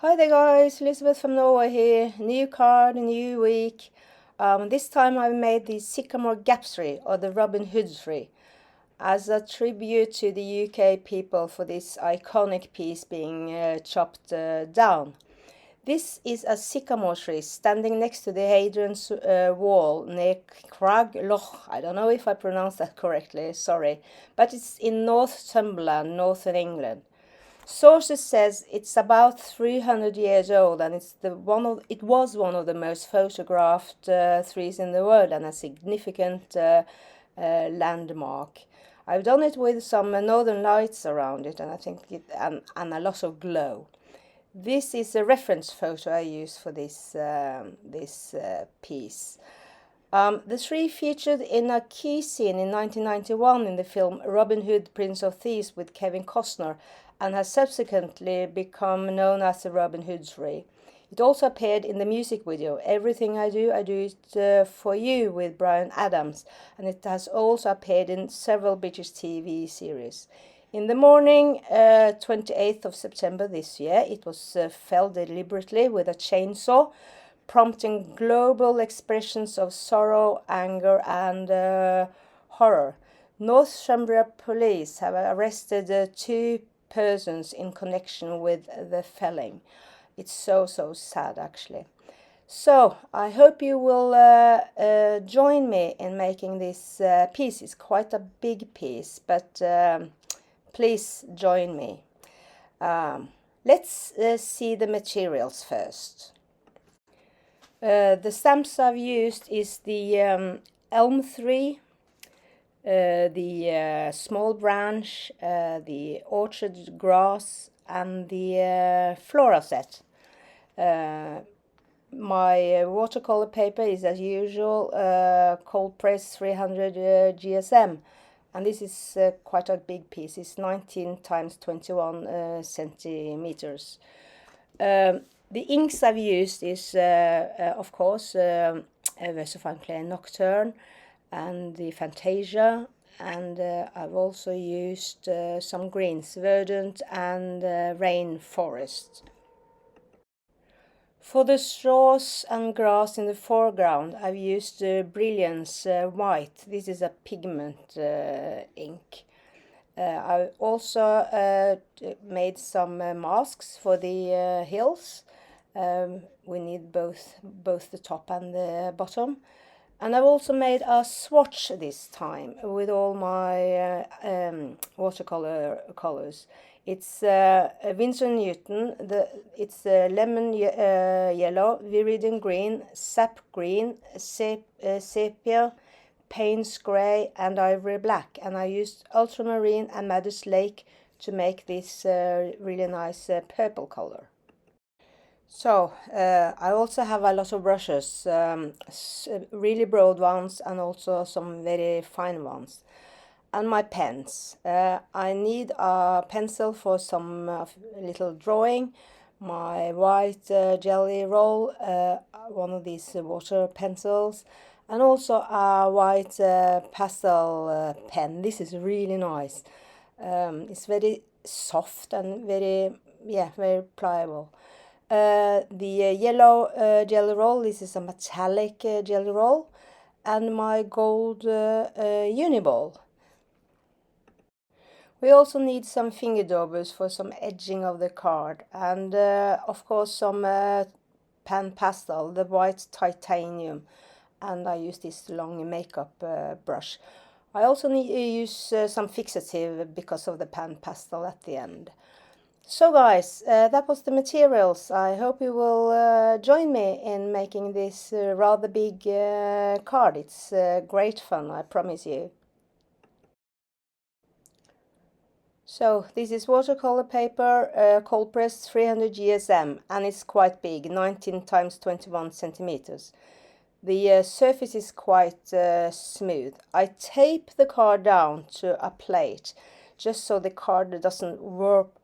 Hi there guys, Elizabeth from Norway here. New card, new week. This time I've made the Sycamore Gap tree, or the Robin Hood tree, as a tribute to the UK people for this iconic piece being chopped down. This is a sycamore tree standing next to the Hadrian's wall near Crag Loch. I don't know if I pronounced that correctly, sorry, but it's in Northumberland, northern England. Sources says it's about 300 years old, and it was one of the most photographed trees in the world and a significant landmark. I've done it with some northern lights around it, and I think and a lot of glow. This is a reference photo I used for this piece. The tree featured in a key scene in 1991 in the film Robin Hood, Prince of Thieves with Kevin Costner, and has subsequently become known as the Robin Hood tree. It also appeared in the music video Everything I Do It For You with Bryan Adams, and it has also appeared in several British TV series. In the morning, 28th of September this year, it was felled deliberately with a chainsaw, prompting global expressions of sorrow, anger, and horror. Northumbria police have arrested two persons in connection with the felling. It's so sad, actually. So I hope you will join me in making this piece. It's quite a big piece, but please join me. Let's see the materials first. The stamps I've used is the elm tree, the small branch, the orchard grass, and the flora set. My watercolor paper is, as usual, cold press 300 GSM, and this is quite a big piece. It's 19 times 21 centimeters. The inks I've used is, of course, VERSAFINE CLAIR Nocturne and the Fantasia, and I've also used some greens, Verdant and Rainforest. For the straws and grass in the foreground, I've used Brilliance White. This is a pigment ink. I also made some masks for the hills. We need both the top and the bottom. And I've also made a swatch this time with all my watercolor colors. It's Winsor Newton, it's lemon yellow, Viridian green, sap green, sepia, Paynes Gray, and Ivory black. And I used Ultramarine and Madder's Lake to make this really nice purple color. So, I also have a lot of brushes, really broad ones and also some very fine ones. And my pens. I need a pencil for some little drawing, my white jelly roll, one of these water pencils, and also a white pastel pen. This is really nice. It's very soft and very pliable. The yellow jelly roll, this is a metallic jelly roll, and my gold Uniball. We also need some finger daubers for some edging of the card, and of course some pan pastel, the white titanium, and I use this long makeup brush. I also need to use some fixative because of the pan pastel at the end. So guys, that was the materials. I hope you will join me in making this rather big card. It's great fun, I promise you. So this is watercolor paper, cold pressed 300 GSM, and it's quite big, 19 times 21 centimeters. The surface is quite smooth. I tape the card down to a plate just so the card doesn't warp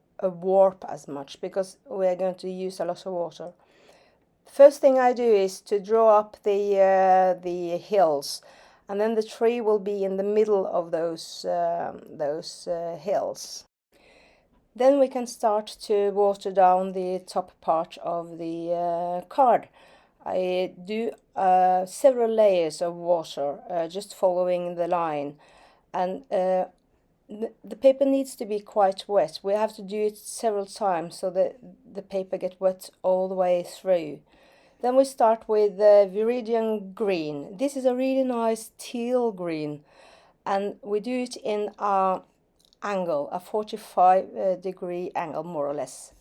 as much, because we are going to use a lot of water. First thing I do is to draw up the hills, and then the tree will be in the middle of those hills. Then we can start to water down the top part of the card. I do several layers of water, just following the line, and the paper needs to be quite wet. We have to do it several times so that the paper gets wet all the way through. Then we start with Viridian green. This is a really nice teal green, and we do it in a angle, a 45-degree angle, more or less.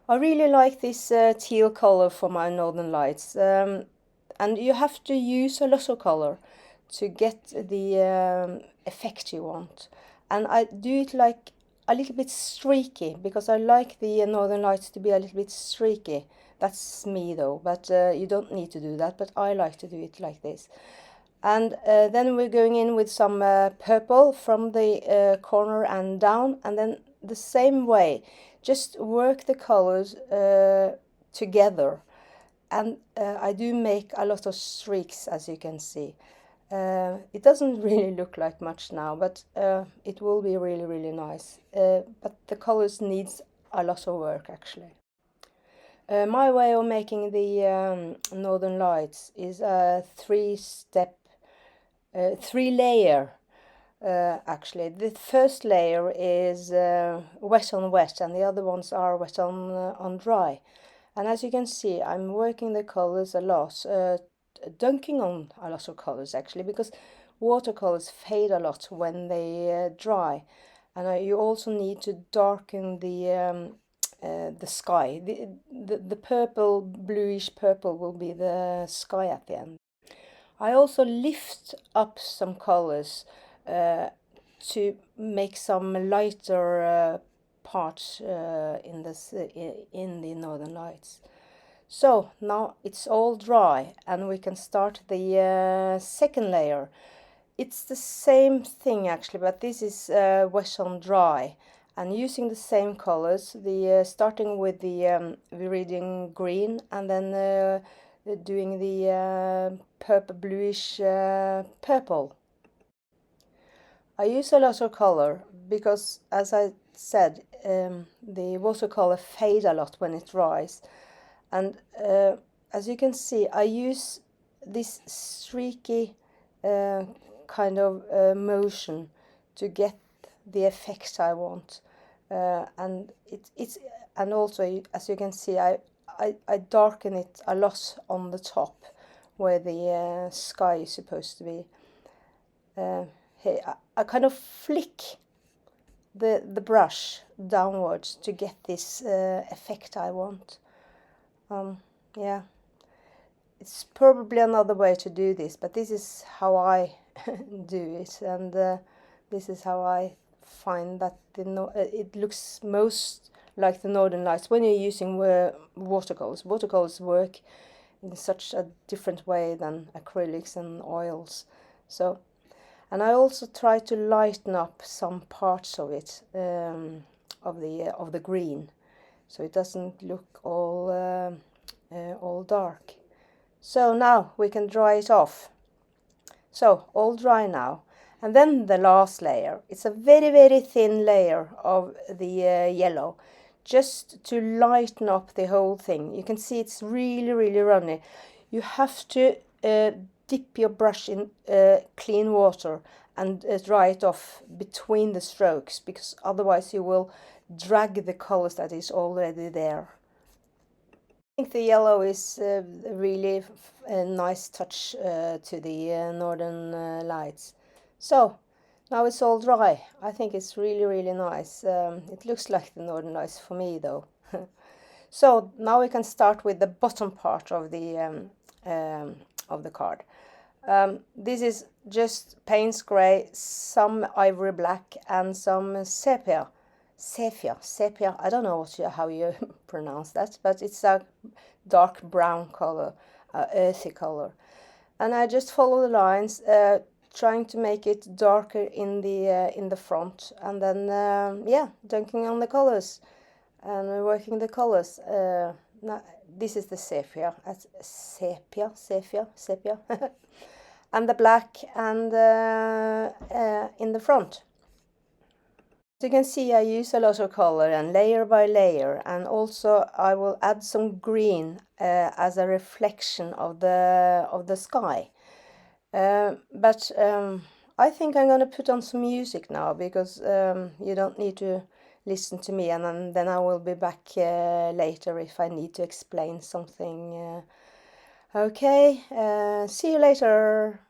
I really like this teal color for my Northern Lights, and you have to use a lot of color to get the effect you want. And I do it like a little bit streaky, because I like the Northern Lights to be a little bit streaky. That's me though, but you don't need to do that, but I like to do it like this. And then we're going in with some purple from the corner and down, and then the same way, just work the colors together. And I do make a lot of streaks, as you can see. It doesn't really look like much now, but it will be really, really nice. But the colors needs a lot of work, actually. My way of making the Northern Lights is a three-layer. Actually, the first layer is wet on wet, and the other ones are wet on dry. And as you can see, I'm working the colors a lot, dunking on a lot of colors actually, because watercolors fade a lot when they dry, and you also need to darken the sky. The purple, bluish purple will be the sky at the end. I also lift up some colors to make some lighter parts in the Northern Lights. So now it's all dry, and we can start the second layer. It's the same thing actually, but this is wet on dry, and using the same colors, starting with the Viridian green, and then doing the purple, bluish purple. I use a lot of color because, as I said, the watercolor fades a lot when it dries, and as you can see, I use this streaky kind of motion to get the effect I want, and and also, as you can see, I darken it a lot on the top where the sky is supposed to be. I kind of flick the brush downwards to get this effect I want. Yeah, it's probably another way to do this, but this is how I do it, and this is how I find that it looks most like the Northern Lights when you're using watercolors. Watercolors work in such a different way than acrylics and oils. So, and I also try to lighten up some parts of it, of the green, so it doesn't look all dark. So now we can dry it off. So all dry now. And then the last layer. It's a very, very thin layer of the yellow, just to lighten up the whole thing. You can see it's really, really runny. You have to dip your brush in clean water and dry it off between the strokes, because otherwise you will drag the colors that is already there. I think the yellow is really a nice touch to the Northern Lights. So now it's all dry. I think it's really, really nice. It looks like the Northern Lights for me though. So now we can start with the bottom part of the card. This is just Paynes Gray, some Ivory black, and some Sepia. Sepia. I don't know how you pronounce that, but it's a dark brown color, earthy color. And I just follow the lines, trying to make it darker in the front, and then yeah, dunking on the colors and working the colors. Now, this is the sepia, and the black, and in the front. You can see I use a lot of color and layer by layer, and also I will add some green as a reflection of the sky. But I think I'm gonna put on some music now, because you don't need to listen to me, and then I will be back later if I need to explain something. Okay, see you later.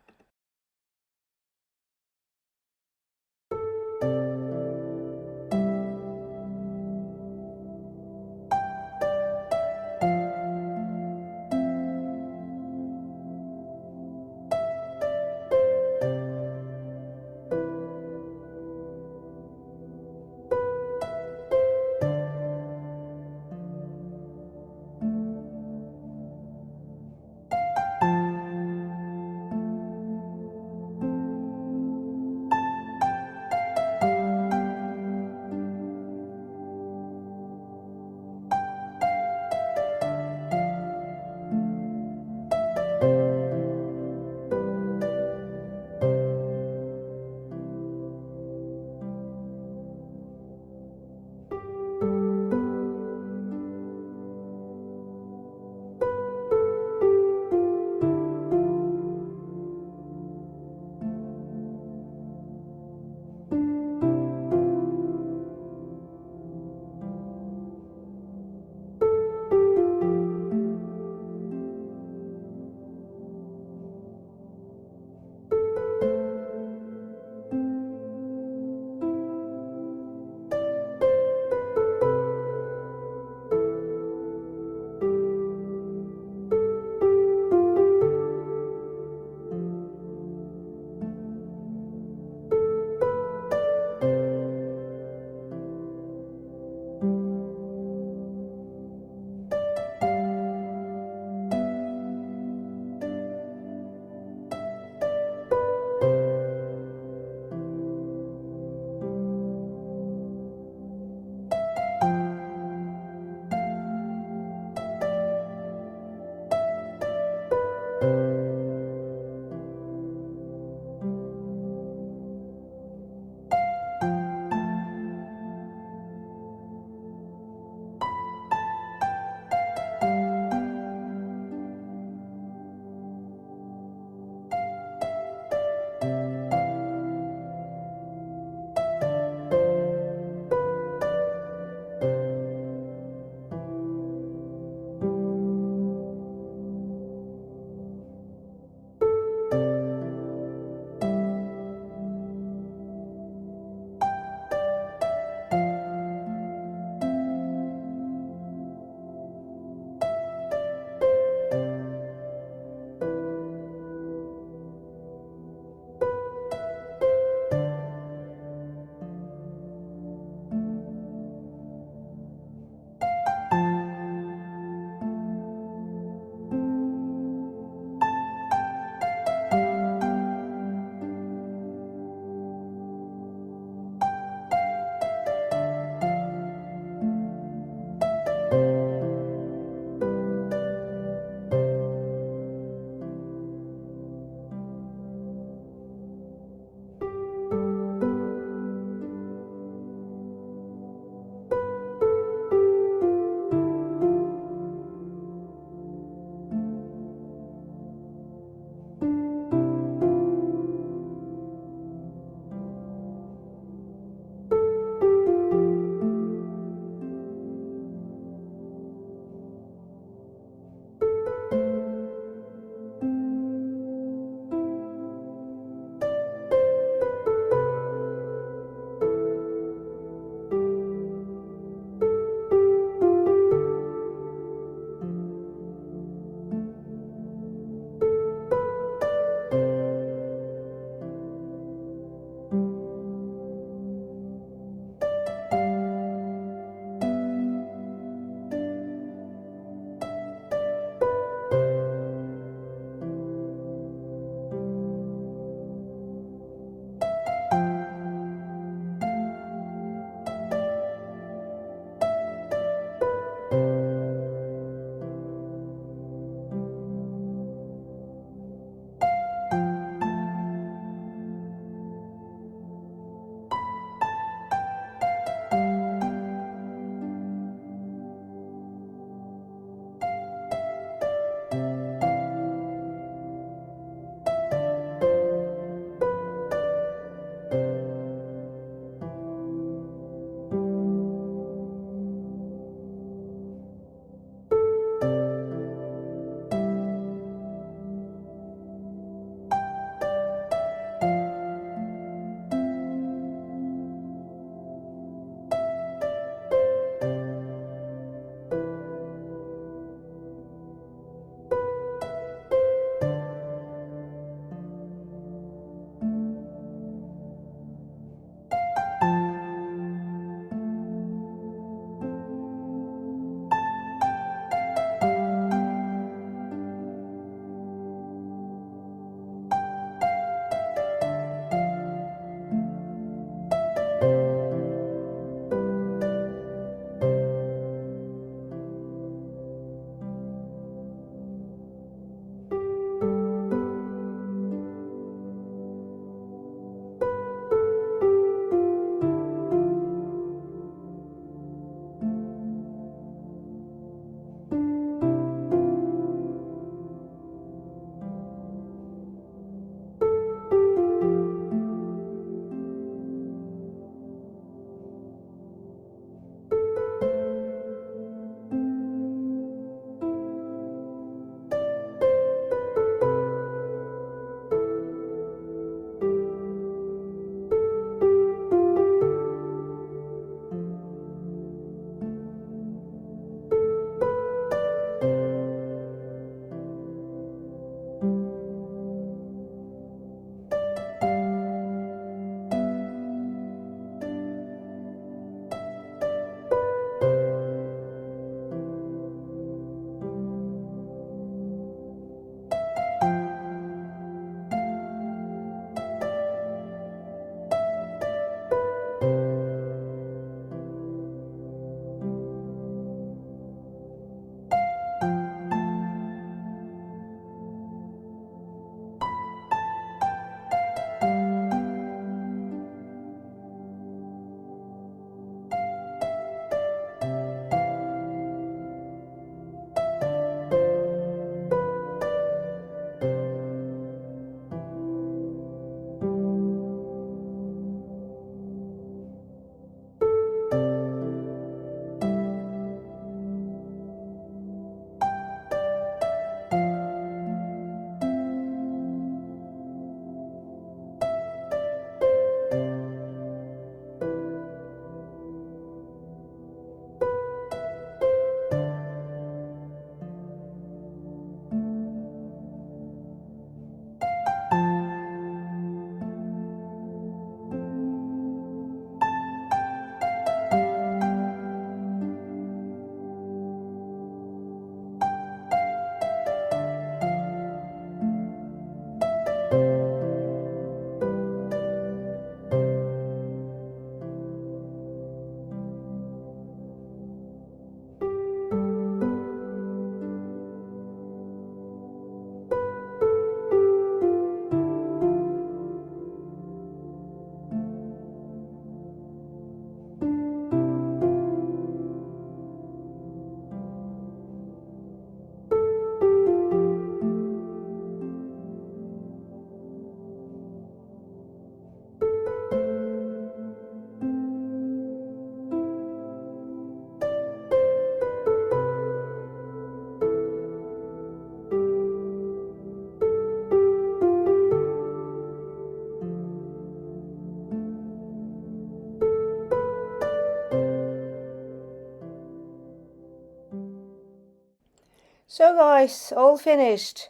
So guys, all finished.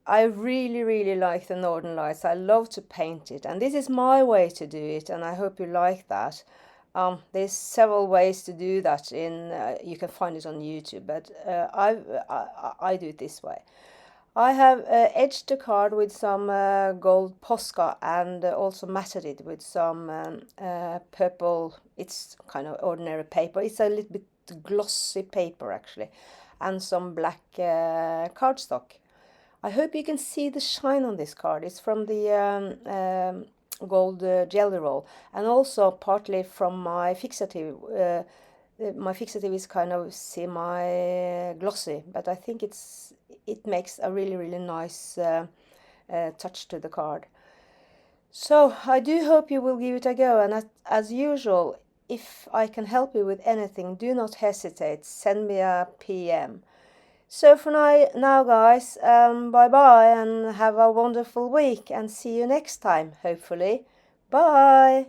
I really like the Northern Lights. I love to paint it, and this is my way to do it, and I hope you like that. There's several ways to do that in you can find it on YouTube, but I do it this way. I have edged the card with some gold Posca and also matted it with some purple, it's kind of ordinary paper. It's a little bit glossy paper actually, and some black cardstock. I hope you can see the shine on this card. It's from the gold jelly roll, and also partly from my fixative. My fixative is kind of semi-glossy, but I think it makes a really nice touch to the card. So I do hope you will give it a go, and as usual, if I can help you with anything, do not hesitate, send me a PM. So for now guys, bye bye and have a wonderful week, and see you next time, hopefully. Bye!